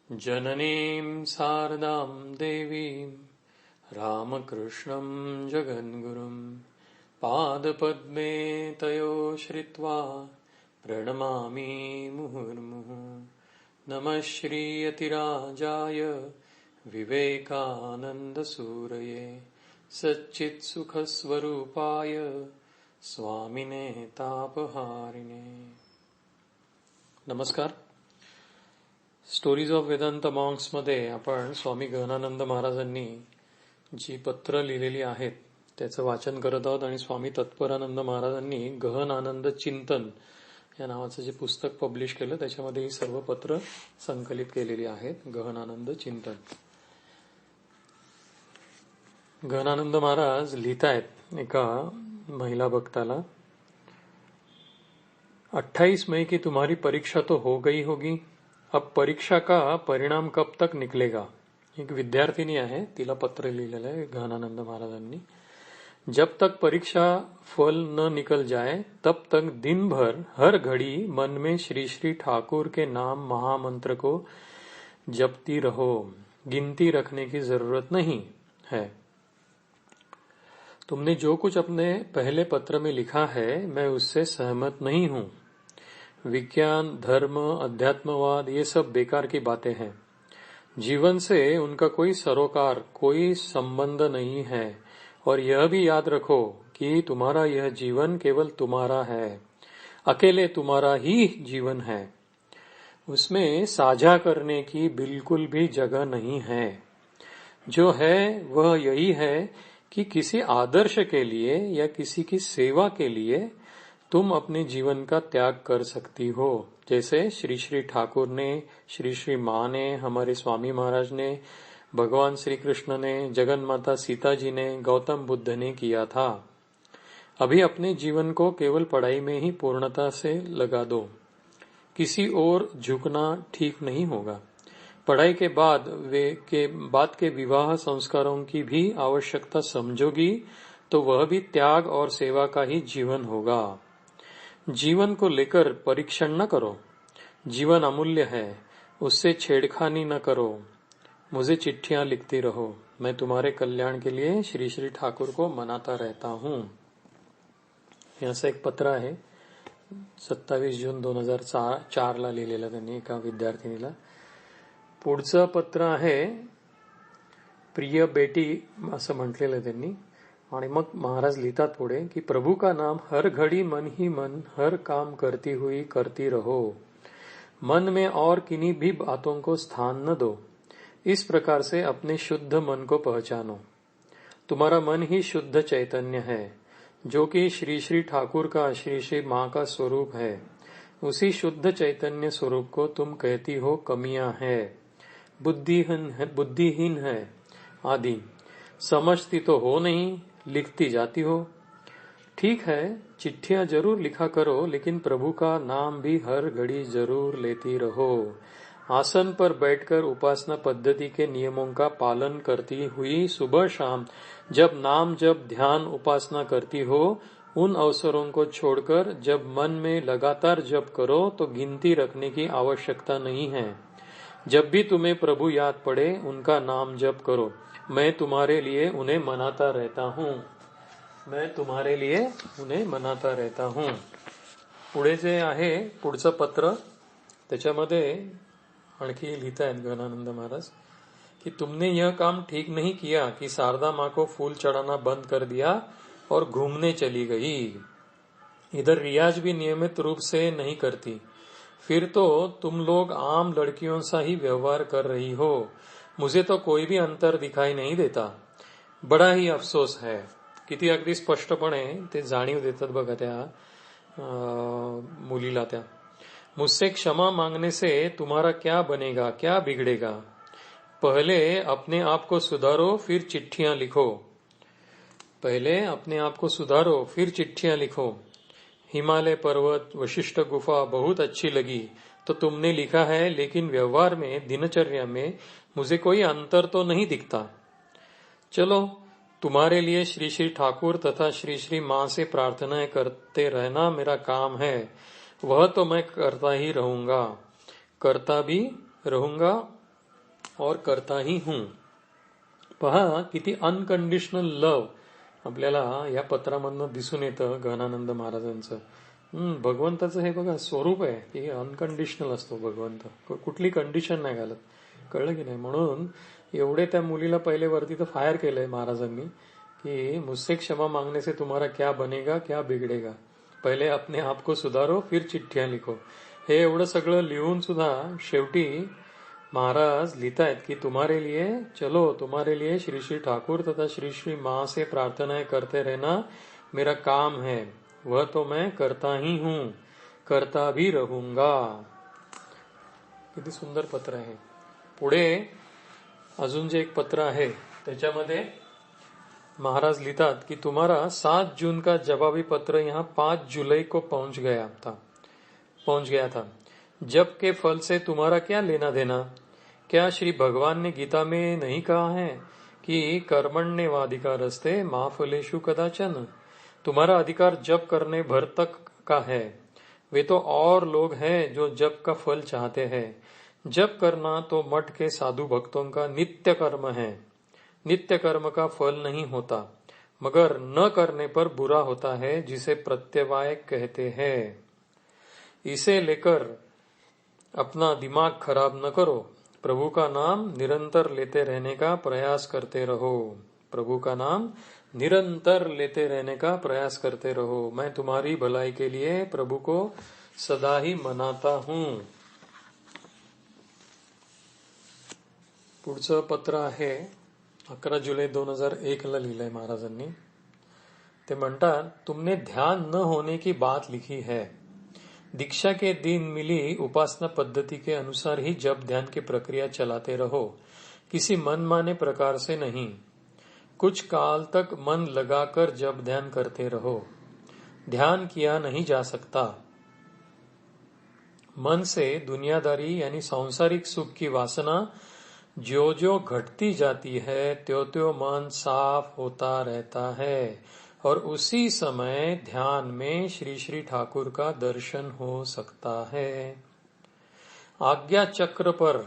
जननीं शारदां देवीं रामकृष्णं जगद्गुरुं पादपद्मे तयो श्रित्वा प्रणमामि मुहुर्मुहुः। नमः श्रीयतिराजाय विवेकानन्दसूरये सच्चित्सुखस्वरूपाय स्वामिने तापहारिणे। नमस्कार. स्टोरीज ऑफ वेदांत मॉन्क्स मध्ये आपण स्वामी गहनानंद महाराजांनी जी पत्र लिहिलेली आहेत त्याचं वाचन करत आहोत आणि स्वामी तत्परानंद महाराजांनी गहनानंद चिंतन या नावाचं जे पुस्तक पब्लिश केलं त्याच्यामध्ये ही सर्व पत्र संकलित केलेली आहेत. गहनानंद चिंतन. गहनानंद महाराज लिहितायत एका महिला भक्ताला, 28 मई की तुम्हारी परीक्षा तो हो गई होगी, अब परीक्षा का परिणाम कब तक निकलेगा. एक विद्यार्थिनी आहे, तिला पत्र लिहिलेलं आहे गहनानंद महाराजांनी. जब तक परीक्षा फल न निकल जाए तब तक दिन भर हर घड़ी मन में श्री श्री ठाकुर के नाम महामंत्र को जपती रहो. गिनती रखने की जरूरत नहीं है. तुमने जो कुछ अपने पहले पत्र में लिखा है मैं उससे सहमत नहीं हूँ. विज्ञान, धर्म, अध्यात्मवाद ये सब बेकार की बातें हैं. जीवन से उनका कोई सरोकार, कोई संबंध नहीं है. और यह भी याद रखो कि तुम्हारा यह जीवन केवल तुम्हारा है, अकेले तुम्हारा ही जीवन है. उसमें साझा करने की बिल्कुल भी जगह नहीं है. जो है वह यही है कि किसी आदर्श के लिए या किसी की सेवा के लिए तुम अपने जीवन का त्याग कर सकती हो. जैसे श्री श्री ठाकुर ने, श्री श्री माँ ने, हमारे स्वामी महाराज ने, भगवान श्री कृष्ण ने, जगन माता सीता जी ने, गौतम बुद्ध ने किया था. अभी अपने जीवन को केवल पढ़ाई में ही पूर्णता से लगा दो. किसी और झुकना ठीक नहीं होगा. पढ़ाई के बाद के विवाह संस्कारों की भी आवश्यकता समझोगी तो वह भी त्याग और सेवा का ही जीवन होगा. जीवन को लेकर परीक्षण न करो. जीवन अमूल्य है, उससे छेड़खानी न करो. मुझे चिट्ठियां लिखती रहो. मैं तुम्हारे कल्याण के लिए श्री श्री ठाकुर को मनाता रहता हूँ. यहाँ से एक पत्र आहे, 27 जून 2004 ला लिहिलेलं त्यांनी एका विद्यार्थिनीला. पुढचं पत्र आहे, प्रिय बेटी असं म्हटलेलं त्यांनी. आणि मग महाराज लिहितात पुढे की प्रभु का नाम हर घड़ी मन ही मन हर काम करती हुई करती रहो. मन में और किन्हीं भी बातों को स्थान न दो. इस प्रकार से अपने शुद्ध मन को पहचानो. तुम्हारा मन ही शुद्ध चैतन्य है जो कि श्री श्री ठाकुर का, श्री श्री माँ का स्वरूप है. उसी शुद्ध चैतन्य स्वरूप को तुम कहती हो कमियां है, बुद्धिहीन है आदि. समझती तो हो नहीं, लिखती जाती हो. ठीक है, चिट्ठियां जरूर लिखा करो, लेकिन प्रभु का नाम भी हर घड़ी जरूर लेती रहो. आसन पर बैठकर उपासना पद्धति के नियमों का पालन करती हुई सुबह शाम जब नाम जब ध्यान उपासना करती हो, उन अवसरों को छोड़कर जब मन में लगातार जप करो तो गिनती रखने की आवश्यकता नहीं है. जब भी तुम्हें प्रभु याद पड़े उनका नाम जप करो. मैं तुम्हारे लिए उन्हें मनाता रहता हूँ. मैं तुम्हारे लिए उन्हें मनाता रहता हूँ. पुढे जे आहे पुढचं पत्र, त्याच्यामध्ये आणखी लिहितायत गहनानंद महाराज कि तुमने यह काम ठीक नहीं किया कि शारदा माँ को फूल चढ़ाना बंद कर दिया और घूमने चली गई. इधर रियाज भी नियमित रूप से नहीं करती. फिर तो तुम लोग आम लड़कियों सा ही व्यवहार कर रही हो. मुझे तो कोई भी अंतर दिखाई नहीं देता. बड़ा ही अफसोस है. किती अगदी स्पष्टपणे ते जाणीव देतात बघा त्या मुलीला त्या. मुझसे क्षमा मांगने से तुम्हारा क्या बनेगा, क्या बिगड़ेगा. पहले अपने आप को सुधारो फिर चिट्ठियां लिखो. पहले अपने आप को सुधारो फिर चिट्ठियां लिखो. हिमालय पर्वत, वशिष्ठ गुफा बहुत अच्छी लगी तो तुमने लिखा है, लेकिन व्यवहार में, दिनचर्या में मुझे कोई अंतर तो नहीं दिखता. चलो, तुम्हारे लिए श्री श्री ठाकुर तथा श्री श्री माँ से प्रार्थनाएं करते रहना मेरा काम है. वह तो मैं करता ही रहूंगा, करता भी रहूंगा और करता ही हूं. पहा किती अनकंडिशनल लव आपल्याला या पत्रामधनं दिसून येतं गहनानंद महाराजांचं. भगवंताचं हे बघा स्वरूप आहे की अनकंडिशनल असतो भगवंत, कुठली कंडिशन नाही घालत. कळलं की नाही? म्हणून एवढे त्या मुलीला पहिले वरती तर फायर केलंय महाराजांनी कि मुझसे क्षमा मांगने से तुम्हारा क्या बनेगा क्या बिगड़ेगा, पहिले अपने आप को सुधारो फिर चिठ्ठियां लिखो. हे एवढं सगळं लिहून सुद्धा शेवटी महाराज लिखतायत कि तुम्हारे लिए चलो, तुम्हारे लिए श्री श्री ठाकुर तथा श्री श्री माँ से प्रार्थनाएं करते रहना मेरा काम है, वह तो मैं करता ही हूं, करता भी रहूंगा. किती सुंदर पत्र आहे. पुढे अजून जे एक पत्र आहे त्याच्यामध्ये महाराज लिखतात कि तुम्हारा 7 जून का जवाबी पत्र यहाँ 5 जुलाई को पहुंच गया था. जब के फल से तुम्हारा क्या लेना देना? क्या श्री भगवान ने गीता में नहीं कहा है कि कर्मण्येवाधिकारस्ते मा फलेषु कदाचन? तुम्हारा अधिकार जप करने भर तक का है. वे तो और लोग हैं जो जप का फल चाहते हैं. जप करना तो मठ के साधु भक्तों का नित्य कर्म है. नित्य कर्म का फल नहीं होता, मगर न करने पर बुरा होता है, जिसे प्रत्यवाय कहते हैं. इसे लेकर अपना दिमाग खराब न करो. प्रभु का नाम निरंतर लेते रहने का प्रयास करते रहो. प्रभु का नाम निरंतर लेते रहने का प्रयास करते रहो. मैं तुम्हारी भलाई के लिए प्रभु को सदा ही मनाता हूं. पुढचं पत्र आहे 11 जुलै 2001 ला लिहिलंय महाराजांनी. ते म्हणतात, तुमने ध्यान न होने की बात लिखी है. दीक्षा के दिन मिली उपासना पद्धति के अनुसार ही जप ध्यान की प्रक्रिया चलाते रहो, किसी मनमाने प्रकार से नहीं. कुछ काल तक मन लगाकर जप ध्यान करते रहो. ध्यान किया नहीं जा सकता. मन से दुनियादारी यानी सांसारिक सुख की वासना जो जो घटती जाती है त्यों त्यों मन साफ होता रहता है और उसी समय ध्यान में श्री श्री ठाकुर का दर्शन हो सकता है. आज्ञा चक्र पर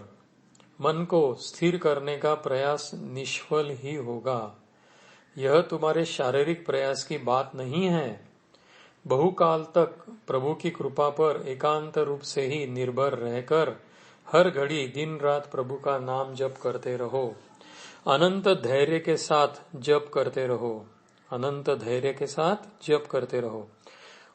मन को स्थिर करने का प्रयास निष्फल ही होगा. यह तुम्हारे शारीरिक प्रयास की बात नहीं है. बहुकाल तक प्रभु की कृपा पर एकांत रूप से ही निर्भर रहकर हर घड़ी दिन रात प्रभु का नाम जप करते रहो. अनंत धैर्य के साथ जप करते रहो. अनंत धैर्य के साथ जप करते रहो.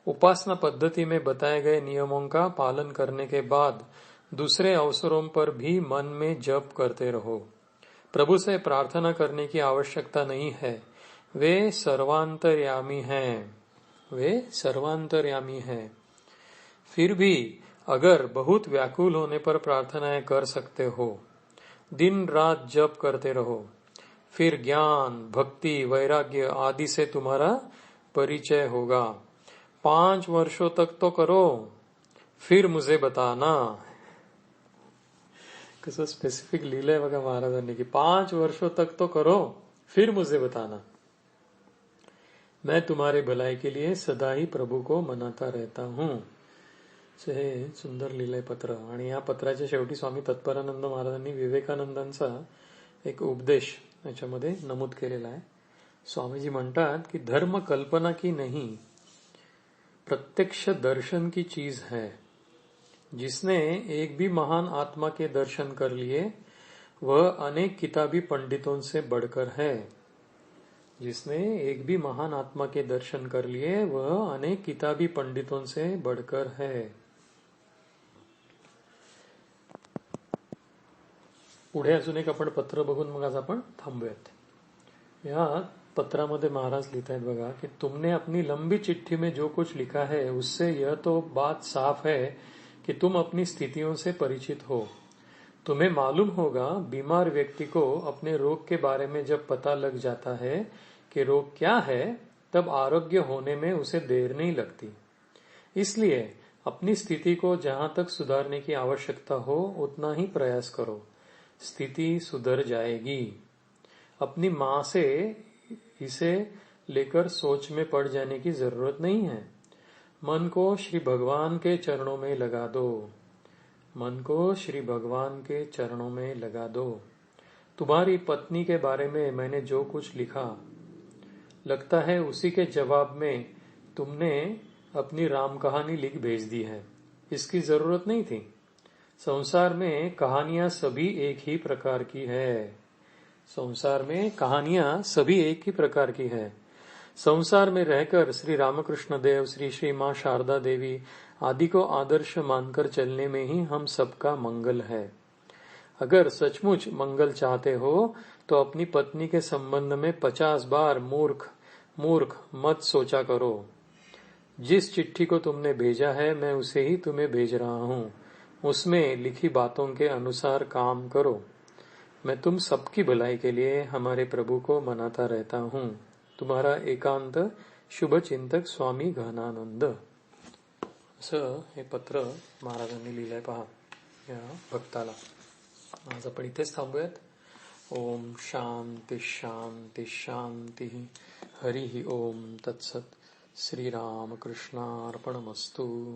उपासना पद्धति में बताए गए नियमों का पालन करने के बाद दूसरे अवसरों पर भी मन में जप करते रहो. प्रभु से प्रार्थना करने की आवश्यकता नहीं है. वे सर्वांतर्यामी हैं. वे सर्वांतर्यामी हैं. फिर भी अगर बहुत व्याकुल होने पर प्रार्थनाएं कर सकते हो. दिन रात जप करते रहो. फिर ज्ञान, भक्ति, वैराग्य आदि से तुम्हारा परिचय होगा. 5 वर्षों तक तो करो, फिर मुझे बताना. कसं स्पेसिफिक लिहिलंय बघा महाराजांनी की 5 वर्षों तक तो करो, फिर मुझे बताना. मैं तुम्हारे भलाई के लिए सदा ही प्रभु को मनाता रहता हूं. हे सुंदर लिहिलंय पत्र. आणि या पत्राच्या शेवटी स्वामी तत्परानंद महाराजांनी विवेकानंदांचा एक उपदेश याच्यामध्ये नमूद केलेला आहे. स्वामीजी म्हणतात की धर्म कल्पना की नहीं, प्रत्यक्ष दर्शन की चीज है. जिसने एक भी महान आत्मा के दर्शन कर लिए वह अनेक किताबी पंडितों से बढ़कर है. जिसने एक भी महान आत्मा के दर्शन कर लिए वह अनेक किताबी पंडितों से बढ़कर है. पुढे अजून एक आपण पत्र बघून मग आज आपण थांबूयात. या पत्रामध्ये महाराज लिखत आहेत बघा कि तुमने अपनी लंबी चिट्ठी में जो कुछ लिखा है उससे यह तो बात साफ है कि तुम अपनी स्थितियों से परिचित हो. तुम्हें मालूम होगा बीमार व्यक्ति को अपने रोग के बारे में जब पता लग जाता है कि रोग क्या है तब आरोग्य होने में उसे देर नहीं लगती. इसलिए अपनी स्थिति को जहां तक सुधारने की आवश्यकता हो उतना ही प्रयास करो. स्थिति सुधर जाएगी. अपनी मां से इसे लेकर सोच में पड़ जाने की जरूरत नहीं है. मन को श्री भगवान के चरणों में लगा दो. मन को श्री भगवान के चरणों में लगा दो। तुम्हारी पत्नी के बारे में मैंने जो कुछ लिखा, लगता है उसी के जवाब में तुमने अपनी राम कहानी लिख भेज दी है। इसकी जरूरत नहीं थी। संसार में कहानियां सभी एक ही प्रकार की है। संसार में कहानियां सभी एक ही प्रकार की है। संसार में रहकर श्री रामकृष्ण देव, श्री श्री मां शारदा देवी आदि को आदर्श मानकर चलने में ही हम सबका मंगल है। अगर सचमुच मंगल चाहते हो तो अपनी पत्नी के संबंध में 50 बार मूर्ख मूर्ख मत सोचा करो। जिस चिट्ठी को तुमने भेजा है मैं उसे ही तुम्हें भेज रहा हूँ। उसमें लिखी बातों के अनुसार काम करो। मैं तुम सबकी भलाई के लिए हमारे प्रभु को मनाता रहता हूँ। तुम्हारा एकांत शुभ चिंतक स्वामी गहनानंद। असं हे पत्र महाराजांनी लिहिलंय पहा या भक्ताला. आज आपण इथेच थांबूयात. ओम शांती शांती शांती. हरि ओम तत्सत. श्रीरामकृष्णार्पणमस्तु.